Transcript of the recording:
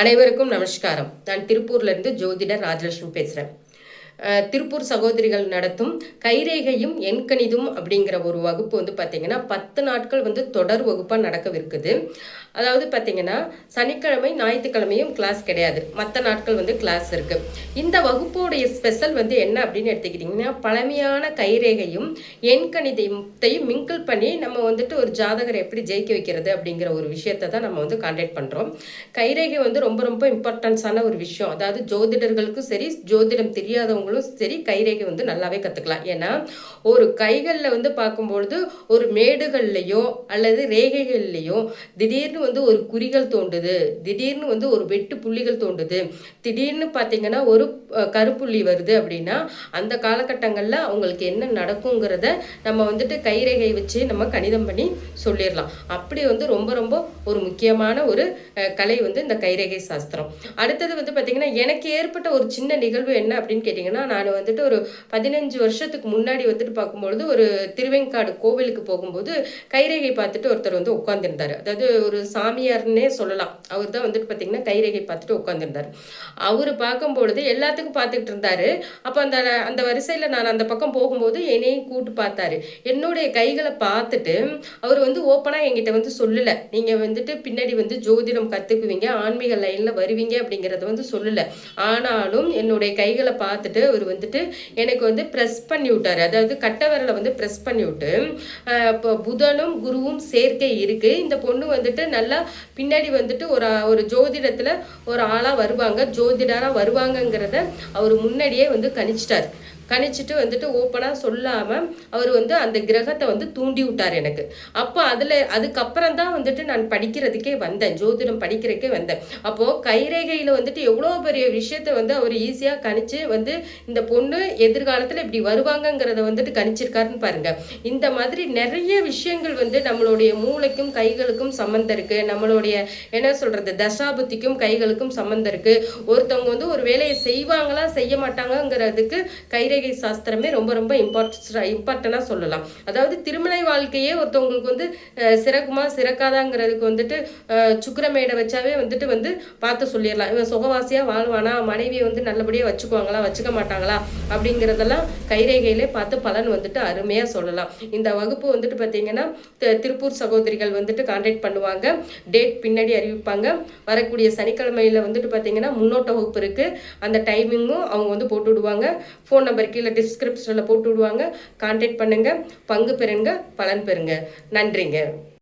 அனைவருக்கும் நமஸ்காரம். நான் திருப்பூர்லேருந்து ஜோதிடர் ராஜலட்சுமி பேசுகிறேன். திருப்பூர் சகோதரிகள் நடத்தும் கைரேகையும் எண்கணிதும் அப்படிங்கிற ஒரு வகுப்பு வந்து பார்த்திங்கன்னா 10 நாட்கள் வந்து தொடர் வகுப்பாக நடக்கவிருக்குது. அதாவது பார்த்திங்கன்னா சனிக்கிழமை ஞாயிற்றுக்கிழமையும் கிளாஸ் கிடையாது, மற்ற நாட்கள் வந்து கிளாஸ் இருக்குது. இந்த வகுப்போடைய ஸ்பெஷல் வந்து என்ன அப்படின்னு எடுத்துக்கிட்டிங்கன்னா, பழமையான கைரேகையும் எண்கணிதத்தையும் மிங்கிள் பண்ணி நம்ம வந்துட்டு ஒரு ஜாதகரை எப்படி ஜெயிக்க வைக்கிறது அப்படிங்கிற ஒரு விஷயத்தை தான் நம்ம வந்து கான்டாக்ட் பண்ணுறோம். கைரேகை வந்து ரொம்ப ரொம்ப இம்பார்ட்டன்ஸான ஒரு விஷயம். அதாவது ஜோதிடர்களுக்கும் சரி, ஜோதிடம் தெரியாதவங்களும் சரி கைரேகை வந்து நல்லாவே கற்றுக்கலாம். ஏன்னா ஒரு கைகளில் வந்து பார்க்கும்பொழுது ஒரு மேடுகள்லையோ அல்லது ரேகைகள்லையோ திடீர்னு வந்து ஒரு குறிகள் தோண்டுது, திடீர்னு வந்து ஒரு வெட்டு புள்ளிகள் தோண்டுது, திடீர்னு பார்த்தீங்கன்னா ஒரு கருப்புள்ளி வருது அப்படின்னா அந்த காலகட்டங்களில் அவங்களுக்கு என்ன நடக்குங்கிறத நம்ம வந்துட்டு கைரேகை வச்சு நம்ம கணிதம் பண்ணி சொல்லிடலாம். அப்படி வந்து ரொம்ப ரொம்ப ஒரு முக்கியமான ஒரு கலை வந்து இந்த கைரேகை சாஸ்திரம். அடுத்தது வந்து பார்த்தீங்கன்னா எனக்கு ஏற்பட்ட ஒரு சின்ன நிகழ்வு என்ன அப்படின்னு கேட்டிங்கன்னா, நான் வந்துட்டு ஒரு 15 வருஷத்துக்கு முன்னாடி வந்துட்டு பார்க்கும்பொழுது ஒரு திருவெங்காடு கோவிலுக்கு போகும்போது கைரேகை பார்த்துட்டு ஒருத்தர் வந்து உட்காந்துருந்தாரு. அதாவது ஒரு சாமியார்னே சொல்லலாம். அவர் தான் வந்துட்டு பார்த்தீங்கன்னா கைரேகை பார்த்துட்டு உட்காந்துருந்தாரு. அவர் பார்க்கும்பொழுது எல்லாத்துக்கும் பார்த்துக்கிட்டு இருந்தாரு. அப்போ அந்த அந்த வரிசையில் நான் அந்த பக்கம் போகும்போது என்னையும் கூட்டு பார்த்தாரு. என்னுடைய கைகளை பார்த்துட்டு அவர் வந்து ஓப்பனாக என்கிட்ட வந்து சொல்லலை, நீங்கள் வந்துட்டு பின்னாடி வந்து ஜோதிடம் கற்றுக்குவீங்க, ஆன்மீக லைனில் வருவீங்க அப்படிங்கிறத வந்து சொல்லலை. ஆனாலும் என்னுடைய கைகளை பார்த்துட்டு அவர் வந்துட்டு எனக்கு வந்து ப்ரெஸ் பண்ணி விட்டார். அதாவது கட்டை விரலை வந்து ப்ரெஸ் பண்ணி விட்டு, இப்போ புதனும் குருவும் சேர்க்கை இருக்குது, இந்த பொண்ணு வந்துட்டு நல்லா பின்னாடி வந்துட்டு ஒரு ஜோதிடத்தில் ஒரு ஆளாக வருவாங்க, ஜோதிடராக வருவாங்கங்கிறத அவர் முன்னாடியே வந்து கணிச்சிட்டு வந்துட்டு ஓப்பனாக சொல்லாமல் அவர் வந்து அந்த கிரகத்தை வந்து தூண்டி விட்டார் எனக்கு. அப்போ அதுக்கப்புறம் தான் வந்துட்டு நான் படிக்கிறதுக்கே வந்தேன், ஜோதிடம் படிக்கிறதுக்கே வந்தேன். அப்போது கைரேகையில் வந்துட்டு எவ்வளோ பெரிய விஷயத்தை வந்து அவர் ஈஸியாக கணிச்சு வந்து இந்த பொண்ணு எதிர்காலத்தில் இப்படி வருவாங்கங்கிறத வந்துட்டு கணிச்சிருக்காருன்னு பாருங்கள். இந்த மாதிரி நிறைய விஷயங்கள் வந்து நம்மளுடைய மூளைக்கும் கைகளுக்கும் சம்மந்தம் இருக்குது, நம்மளுடைய என்ன சொல்கிறது தசாபுத்திக்கும் கைகளுக்கும் சம்மந்தம் இருக்குது. ஒருத்தவங்க வந்து ஒரு வேலையை செய்வாங்களா செய்ய மாட்டாங்கங்கிறதுக்கு கைரேகை சாஸ்திரமே ரொம்ப ரொம்ப இம்பார்ட்டண்டாக சொல்லலாம். அதாவது திருமண வாழ்க்கையே ஒருத்தவங்களுக்கு வந்து சிறக்குமா சிறக்காதாங்கிறதுக்கு வந்துட்டு சுக்கிரமேடை வச்சாவே வந்துட்டு பார்த்து சொல்லிடலாம். இவன் சுகவாசியாக வாழ்வானா, மனைவியை வந்து நல்லபடியாக வச்சுக்குவாங்களா வச்சுக்க மாட்டாங்களா அப்படிங்கிறதெல்லாம் கைரேகையிலே பார்த்து பலன் வந்துட்டு அருமையாக சொல்லலாம். இந்த வகுப்பு வந்துட்டு பார்த்தீங்கன்னா திருப்பூர் சகோதரிகள் வந்துட்டு கான்டாக்ட் பண்ணுவாங்க, டேட் பின்னாடி அறிவிப்பாங்க. வரக்கூடிய சனிக்கிழமையில் வந்துட்டு பார்த்தீங்கன்னா முன்னோட்ட வகுப்பு இருக்குது, அந்த டைமிங்கும் அவங்க வந்து போட்டு விடுவாங்க. ஃபோன் நம்பர் கீழே டிஸ்கிரிப்ஷனில் போட்டு விடுவாங்க. கான்டாக்ட் பண்ணுங்கள், பங்கு பெறுங்க, பலன் பெறுங்க. நன்றிங்க.